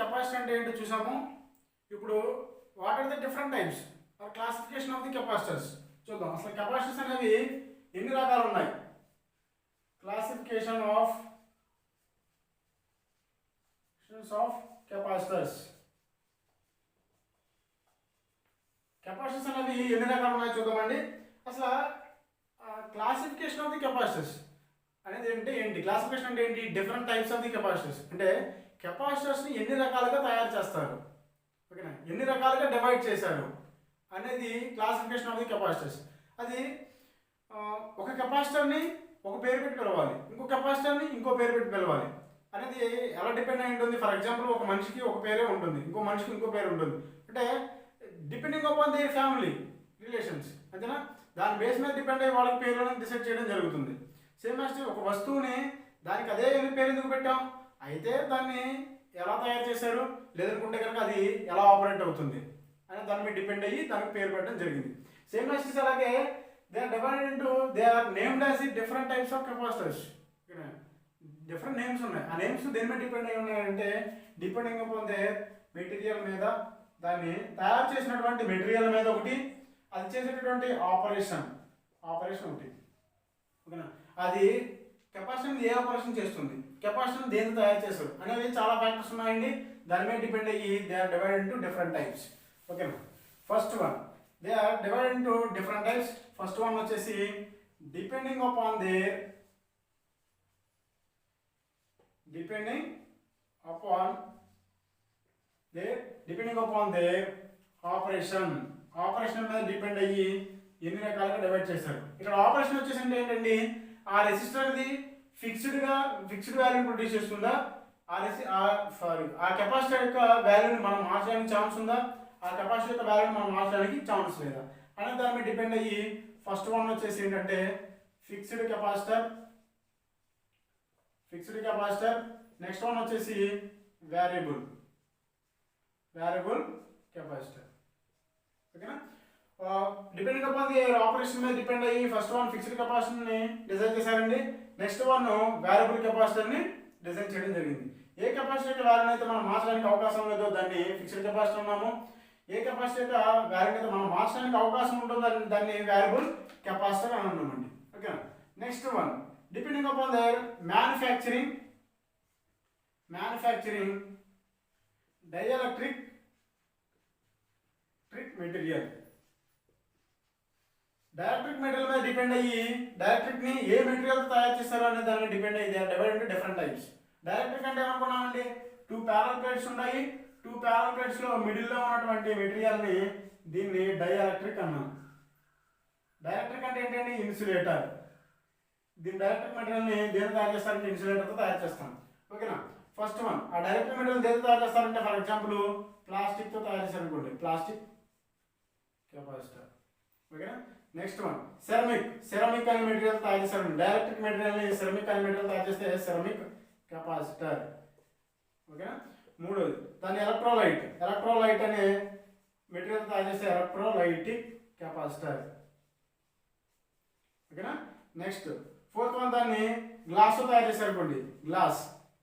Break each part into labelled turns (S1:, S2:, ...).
S1: Capacity అంటే ఏంటో చూసాము. ఇప్పుడు what are the different types are classification of the capacitors చూద్దాం. అసలు కెపాసిటర్స్ అనేవి ఎన్ని రకాలు ఉన్నాయి? Classification of capacitors. కెపాసిటర్స్ అనేవి ఎన్ని రకాలు ఉన్నాయి చూద్దామండి. అసలు క్లాసిఫికేషన్ ఆఫ్ ది కెపాసిటర్స్ అనేది ఏంటి? క్లాసిఫికేషన్ అంటే ఏంటి? Different types of the capacitors అంటే కెపాసిటర్స్ని ఎన్ని రకాలుగా తయారు చేస్తారు, ఓకేనా, ఎన్ని రకాలుగా డివైడ్ చేశారు అనేది క్లాసిఫికేషన్ ఆఫ్ ది కెపాసిటర్స్. అది ఒక కెపాసిటర్ని ఒక పేరు పెట్టి పిలవాలి, ఇంకో కెపాసిటర్ని ఇంకో పేరు పెట్టి పిలవాలి అనేది ఎలా డిపెండ్ అయి ఉంటుంది? ఫర్ ఎగ్జాంపుల్ ఒక మనిషికి ఒక పేరే ఉంటుంది, ఇంకో మనిషికి ఇంకో పేరు ఉంటుంది. అంటే depending upon their family relations, అంతేనా? దాని బేస్ మీద డిపెండ్ అయ్యి వాళ్ళకి పేర్లను డిసైడ్ చేయడం జరుగుతుంది. సేమ్ యాజ్ ఒక వస్తువుని దానికి అదే పేరు ఎందుకు పెట్టాం? అయితే దాన్ని ఎలా తయారు చేశారు, లేదనుకుంటే కనుక అది ఎలా ఆపరేట్ అవుతుంది అని దాని మీద డిపెండ్ అయ్యి దానికి పేరు పెట్టడం జరిగింది. సేమ్ యాజ్ అలాగే they are divided into they are named as different types of capacitors. Different names ఉన్నాయి. ఆ నేమ్స్ దేని మీద డిపెండ్ అయి ఉన్నాయంటే డిపెండింగ్ అపాన్ దే మెటీరియల్ మీద, దాన్ని తయారు చేసినటువంటి మెటీరియల్ మీద ఒకటి, అది చేసేటటువంటి ఆపరేషన్ ఒకటి, ఓకేనా. అది కెపాసిటీని ఏ ఆపరేషన్ చేస్తుంది, కెపాసిటీని దేని తయారు చేస్తారు అనేది చాలా ఫ్యాక్టర్స్ ఉన్నాయండి. దాని మీద డిపెండ్ అయ్యి they are divided into different types, ఓకేనా. First one they are divided into different types. First one వచ్చేసి డిపెండింగ్ అపాన్ దేర్ ఆపరేషన్ మీద డిపెండ్ అయ్యి ఎన్ని రకాలుగా డివైడ్ చేశారు. ఇక్కడ ఆపరేషన్ వచ్చేసి అంటే ఏంటండి? ఆ రెసిస్టర్ అనేది ఫిక్స్డ్ వాల్యూని ప్రొడ్యూస్ చేస్తుందా, ఆ కెపాసిటర్ యొక్క వాల్యూని మనం మార్చడానికి ఛాన్స్ ఉందా, ఆ కెపాసిటర్ యొక్క వాల్యూని మనం మార్చడానికి ఛాన్స్ లేదా అనేది దాని మీద డిపెండ్ అయ్యి ఫస్ట్ వన్ వచ్చేసి ఏంటంటే ఫిక్స్డ్ కెపాసిటర్. నెక్స్ట్ వన్ వచ్చేసి వేరియబుల్ కెపాసిటర్, ఓకేనా. డిపెండింగ్ అపాన్ ది ఆపరేషన్ మీద డిపెండ్ అయ్యి ఫస్ట్ వన్ ఫిక్స్డ్ కెపాసిటర్ని డిజైన్ చేశారండి. నెక్స్ట్ వన్ వేరియబుల్ కెపాసిటర్ని డిజైన్ చేయడం జరిగింది. ఏ కెపాసిటర్ వాల్యూని అయితే మనం మార్చడానికి అవకాశం లేదో దాన్ని ఫిక్స్డ్ కెపాసిటర్ అన్నాము. ఏ కెపాసిటర్ వాల్యూని అయితే మనం మార్చడానికి అవకాశం ఉంటుందో దాన్ని వేరియబుల్ కెపాసిటర్ అని అన్నామండి, ఓకేనా. Next one depending upon there manufacturing dielectric material. Dielectric material మీద డిపెండ్ అయ్యి డైఎలక్ట్రిక్ని ఏ మెటీరియల్ తయారు చేస్తారో అనే దాన్ని డిపెండ్ అయ్యి divide into different types. Dielectric అంటే ఏమనుకున్నామండి? 2 ప్యారలల్ ప్లేట్స్ ఉన్నాయి. 2 ప్యారలల్ ప్లేట్స్లో మిడిల్లో ఉన్నటువంటి మెటీరియల్ని దీన్ని డైఎలక్ట్రిక్ అన్నాం. డైఎలక్ట్రిక్ అంటే ఏంటండి? ఇన్సులేటర్. దీని డైఎలక్ట్రిక్ మెటీరియల్ని దేని తయారు చేస్తారంటే ఇన్సులేటర్తో తయారు చేస్తాం, ఓకేనా. ఫస్ట్ వన్ ఆ డైఎలక్ట్రిక్ మెటీరియల్ దేని తయారు చేస్తారంటే ఫర్ ఎగ్జాంపుల్ ప్లాస్టిక్తో తయారు చేశారనుకోండి, ప్లాస్టిక్ కెపాసిటర్, ఓకేనా. నెక్స్ట్ వన్ సెరమిక్ అనే మెటీరియల్ తయారు చేశారు. డైఎలక్ట్రిక్ మెటీరియల్ని సెరమిక్ అనే మెటీరియల్ తయారు చేస్తే సెరమిక్ కెపాసిటర్, ఓకేనా. మూడోది దాన్ని ఎలక్ట్రోలైట్ అనే మెటీరియల్ తయారు చేస్తే ఎలక్ట్రోలైటిక్ కెపాసిటర్, ఓకేనా. నెక్స్ట్ ఫోర్త్ వన్ దాన్ని గ్లాస్తో తయారు చేశారు అనుకోండి,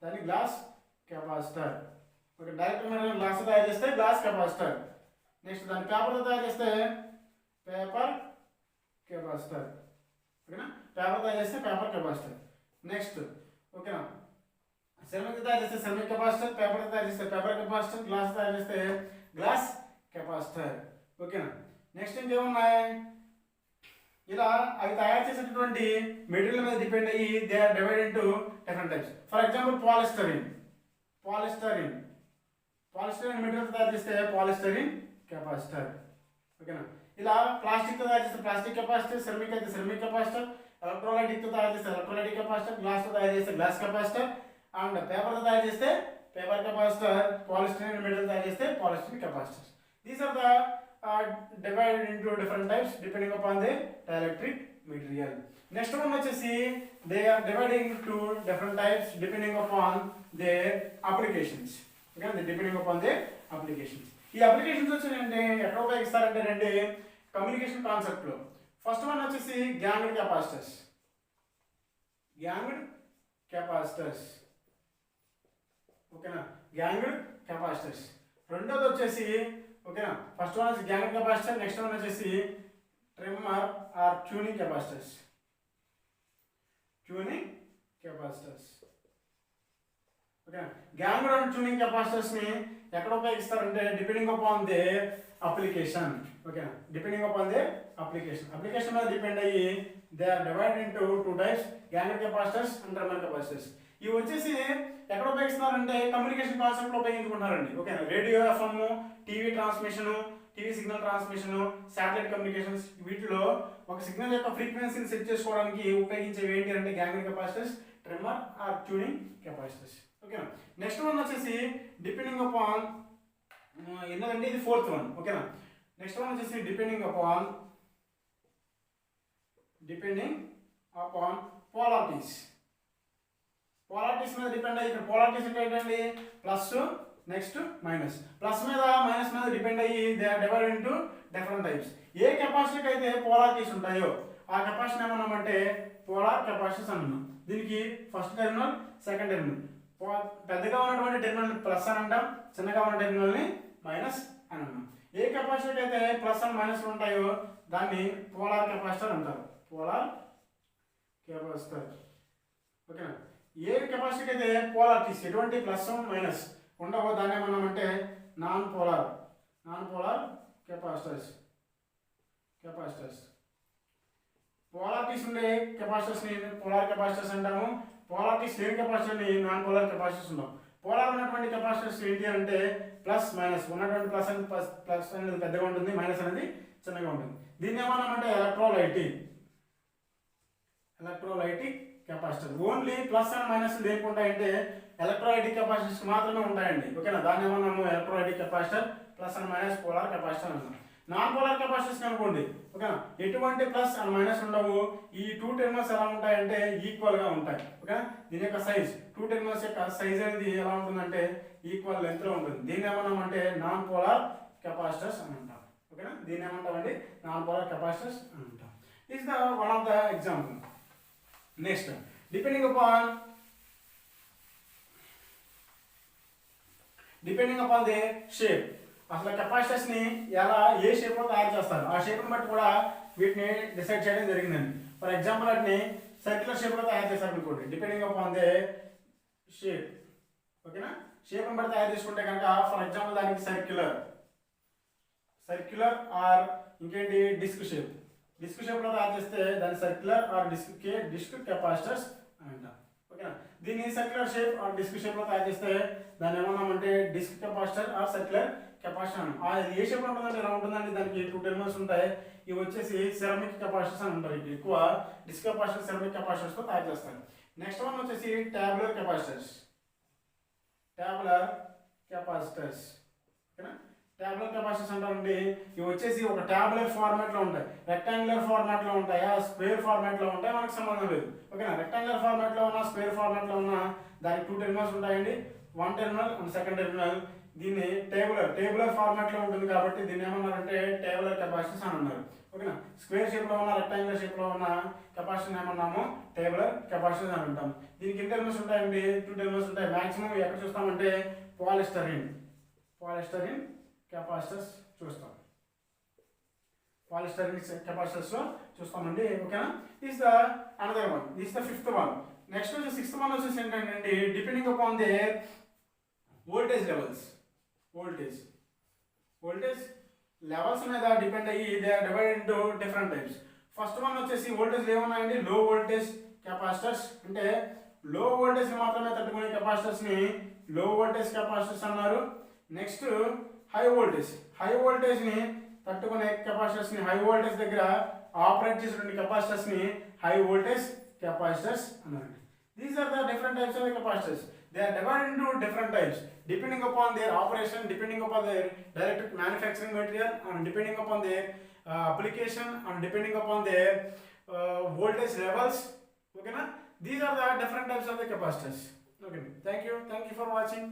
S1: దాన్ని glass capacitor, okay. Direct material గ్లాస్తో తయారు చేస్తే గ్లాస్ కెపాసిటర్. నెక్స్ట్ దాన్ని పేపర్తో తయారు చేస్తే పేపర్ కెపాసిటర్, ఓకేనా. పేపర్ తయారు చేస్తే పేపర్ కెపాసిటర్. నెక్స్ట్, ఓకేనా. సెరమిక్ తయారు చేస్తే సెరమిక్ కెపాసిటర్, పేపర్ తయారు చేస్తే పేపర్ కెపాసిటర్, గ్లాస్ తయారు చేస్తే గ్లాస్ కెపాసిటర్, ఓకేనా. నెక్స్ట్ ఇంకేమున్నాయి? ఇలా అవి తయారు చేసేటటువంటి మెటీరియల్ మీద డిపెండ్ అయ్యి they are divided into different types. For example polystyrene material తయారు చేస్తే పాలిస్టరీన్ కెపాసిటర్, ఓకేనా. ఇలా ప్లాస్టిక్తో తయారు చేస్తే ప్లాస్టిక్ కెపాసిటర్, సెరమిక్ అయితే సెరమిక్ కెపాసిటర్, ఎలక్ట్రోలైటిక్తో తయారు చేస్తే ఎలక్ట్రోలైటిక్ కెపాసిటర్, గ్లాస్తో తయారు చేస్తే గ్లాస్ కెపాసిటర్, అండ్ పేపర్తో తయారు చేస్తే పేపర్ కెపాసిటర్, పాలిస్టరీన్ మెటీరియల్ తయారు చేస్తే polystyrene capacitor. These are the divided into different types depending upon the dielectric material. Next one వచ్చేసి they are divided into different types depending upon their applications. Okay, depending upon their applications. ఈ applications వచ్చి అంటే ఎక్కడ ఉపయోగిస్తారంటే రండి communication concept లో. First one వచ్చేసి ganged capacitors, ఓకేనా. Ganged capacitors. రెండోది వచ్చేసి ఓకేనా, ఫస్ట్ వన్ వచ్చి గ్యాంగ్ కెపాసిటర్, నెక్స్ట్ వన్ వచ్చేసి trimmer or tuning capacitors. Tuning capacitors ఓకేనా. గ్యాంగ్ అండ్ ట్యూనింగ్ కెపాసిటర్స్ ని ఎక్కడ ఉపయోగిస్తారంటే డిపెండింగ్ అపాన్ ది అప్లికేషన్ ఓకేనా, డిపెండింగ్ అపాన్ ది అప్లికేషన్ మీద డిపెండ్ అయ్యి they are divided into two types, gang capacitors and trimmer capacitors. ఇవి వచ్చేసి ఎక్కడ ఉపయోగిస్తున్నారంటే కమ్యూనికేషన్ కాన్సెప్ట్ లో ఉపయోగించుకుంటున్నారండి ఓకేనా. Radio FM, TV transmission, TV signal transmission, satellite communications, వీటిలో ఒక సిగ్నల్ యొక్క ఫ్రీక్వెన్సీని సెట్ చేసుకోవడానికి ఉపయోగించేవి ఏంటి అంటే gang capacitors, trimmer or tuning capacitors ఓకేనా. నెక్స్ట్ వన్ వచ్చేసి డిపెండింగ్ అపాన్ ఏంటంటే ఇది ఫోర్త్ వన్ ఓకేనా. నెక్స్ట్ వన్ వచ్చేసి డిపెండింగ్ అపాన్ పోలారిటీస్. పోలారిటీస్ మీద డిపెండ్ అయ్యి, ఇక్కడ పోలారిటీస్ అంటే ఏంటండి ప్లస్ నెక్స్ట్ మైనస్, ప్లస్ మీద మైనస్ మీద డిపెండ్ అయ్యి they are divided into different types. ఏ కెపాసిటీకి అయితే పోలారిటీస్ ఉంటాయో ఆ కెపాసిటీ ఏమన్నామంటే పోలార్ కెపాసిటీస్ అన్నాం. దీనికి ఫస్ట్ టెర్మినల్, సెకండ్ టెర్మినల్, పెద్దగా ఉన్నటువంటి టెర్మినల్ ప్లస్ అని అంటాం, చిన్నగా ఉన్న టెర్మినల్ని మైనస్ అని అన్నాం. ఏ కెపాసిటీకి అయితే ప్లస్ అండ్ మైనస్ ఉంటాయో దాన్ని పోలార్ కెపాసిటర్ అంటారు. పోలార్ కెపాసిటర్ ఓకేనా. ఏ కెపాసిటీకి అయితే పోలారిటీస్ ఎటువంటి ప్లస్ మైనస్ ఉండవో దాన్ని ఏమన్నామంటే నాన్ పోలార్ కెపాసిటర్స్. పోలారిటీస్ ఉండే కెపాసిటర్స్ని పోలార్ కెపాసిటర్స్ అంటాము. పోలారిటీస్ లేని కెపాసిటర్ని నాన్ పోలార్ కెపాసిటర్స్ ఉంటాం. పోలార్ ఉన్నటువంటి కెపాసిటర్స్ ఏంటి అంటే ప్లస్ మైనస్, ఉన్నటువంటి ప్లస్ అనేది పెద్దగా ఉంటుంది, మైనస్ అనేది చిన్నగా ఉంటుంది. దీన్ని ఏమన్నామంటే electrolytic capacitor. Only plus and minus దేనికి ఉంటాయంటే ఎలక్ట్రోలైటిక్ కెపాసిటర్స్ మాత్రమే ఉంటాయండి ఓకేనా. దాన్ని ఏమన్నాము electrolytic capacitor, plus and minus polar capacitor అన్నాం. నాన్ పోలార్ కెపాసిటర్స్ అనుకోండి ఓకేనా, ఎటువంటి ప్లస్ అండ్ మైనస్ ఉండవు. ఈ టూ టెర్మినల్స్ ఎలా ఉంటాయంటే ఈక్వల్ గా ఉంటాయి ఓకేనా. దీని యొక్క సైజ్, టూ టెర్మినల్స్ యొక్క సైజ్ అనేది ఎలా ఉంటుందంటే ఈక్వల్ లెంత్ లో ఉంటుంది. దీన్ని ఏమన్నామంటే నాన్ పోలార్ కెపాసిటర్స్ అని అంటాం ఓకేనా. దీన్ని ఏమంటామండి నాన్ పోలార్ కెపాసిటర్స్ అని అంటాం. Is the one of the example. Next depending upon the shape, అసలు కెపాసిటర్స్ ని ఎలా ఏ షేప్ లో తయారు చేస్తారు ఆ షేప్ ని బట్టి కూడా వీటిని డిసైడ్ చేయడం జరిగిందండి. ఫర్ ఎగ్జాంపుల్ వాటిని సర్క్యులర్ షేప్ లో తయారు చేస్తారు అనుకోండి, డిపెండింగ్ అపాన్ ది షేప్ ఓకేనా. షేప్ ని బట్టి తయారు చేసుకుంటే కనుక ఫర్ ఎగ్జాంపుల్ దానికి సర్క్యులర్ ఆర్ ఇంకేంటి డిస్క్ షేప్ లో తయారు చేస్తే దాన్ని సర్క్యులర్ ఆర్ డిస్క్ కెపాసిటర్స్ అని అంటారు ఓకేనా. దీన్ని circular shape or disc shape లో తయారు చేస్తే దాన్ని ఏమన్నామంటే disc capacitor or circular capacitor అని. ఏ షేప్ లో ఉంటుందంటే ఎలా ఉంటుందండి, దానికి టూ టెర్మినల్స్ ఉంటాయి. ఇవి వచ్చేసి సెరమిక్ కెపాసిటర్స్ అని ఉంటారు. ఎక్కువ డిస్క్ కెపాసిటర్, సెరమిక్ కెపాసిటర్స్ తో తయారు చేస్తారు. నెక్స్ట్ వన్ వచ్చేసి ట్యాబులర్ కెపాసిటర్స్ ఓకేనా. ట్యాబులర్ కెపాసిటర్స్ అంటారండి, ఇవి వచ్చేసి ఒక ట్యాబులర్ ఫార్మాట్ లో ఉంటాయి, రెక్టాంగులర్ ఫార్మాట్ లో ఉంటాయా, స్క్వేర్ ఫార్మాట్ లో ఉంటాయి, మనకు సంబంధం లేదు ఓకేనా. రెక్టాంగులర్ ఫార్మాట్ లో ఉన్న, స్క్వేర్ ఫార్మాట్ లో ఉన్న దానికి టూ టెర్మినల్స్ ఉంటాయండి, one terminal and second terminal. దీన్ని టేబులర్ ఫార్మాట్ లో ఉంటుంది కాబట్టి దీన్ని ఏమన్నారంటే టేబులర్ కెపాసిటర్స్ అని అన్నారు ఓకేనా. స్క్వేర్ షేప్ లో ఉన్న, రెక్టాంగులర్ షేప్ లో ఉన్న కెపాసిటర్ ఏమన్నాము టేబులర్ కెపాసిటర్స్ అని అంటాం. దీనికి ఎన్ని టెర్మినల్స్ ఉంటాయండి, టూ టెర్మినల్స్ ఉంటాయి. మాక్సిమం ఎక్కడ చూస్తామంటే పాలిస్టరీన్ కెపాసిటర్స్ చూస్తాం, పాలిస్టరీన్ కెపాసిటర్స్ చూస్తామండి ఓకేనా. This the another one, this the fifth one. Next వచ్చి సిక్స్త్ వన్ వచ్చేసి ఏంటంటే depending upon the voltage levels మీద డిపెండ్ అయ్యి they are divided into different types. First one వచ్చేసి వోల్టేజ్ ఏమున్నాయండి, లో వోల్టేజ్ కెపాసిటర్స్, అంటే లో వోల్టేజ్ మాత్రమే తట్టుకునే కెపాసిటర్స్ ని లో వోల్టేజ్ కెపాసిటర్స్ అన్నారు. నెక్స్ట్ హై వోల్టేజ్ ని తట్టుకునే కెపాసిటర్స్ ని, హై వోల్టేజ్ దగ్గర ఆపరేట్ చేసేటువంటి కెపాసిటర్స్ ని హై వోల్టేజ్ కెపాసిటర్స్ అన్నారు. These are the different types of the capacitors. They are divided into different types depending upon their operation, depending upon their direct manufacturing material, and depending upon their application, and depending upon their voltage levels. Okay, na? These are the different types of the capacitors. Okay, thank you for watching.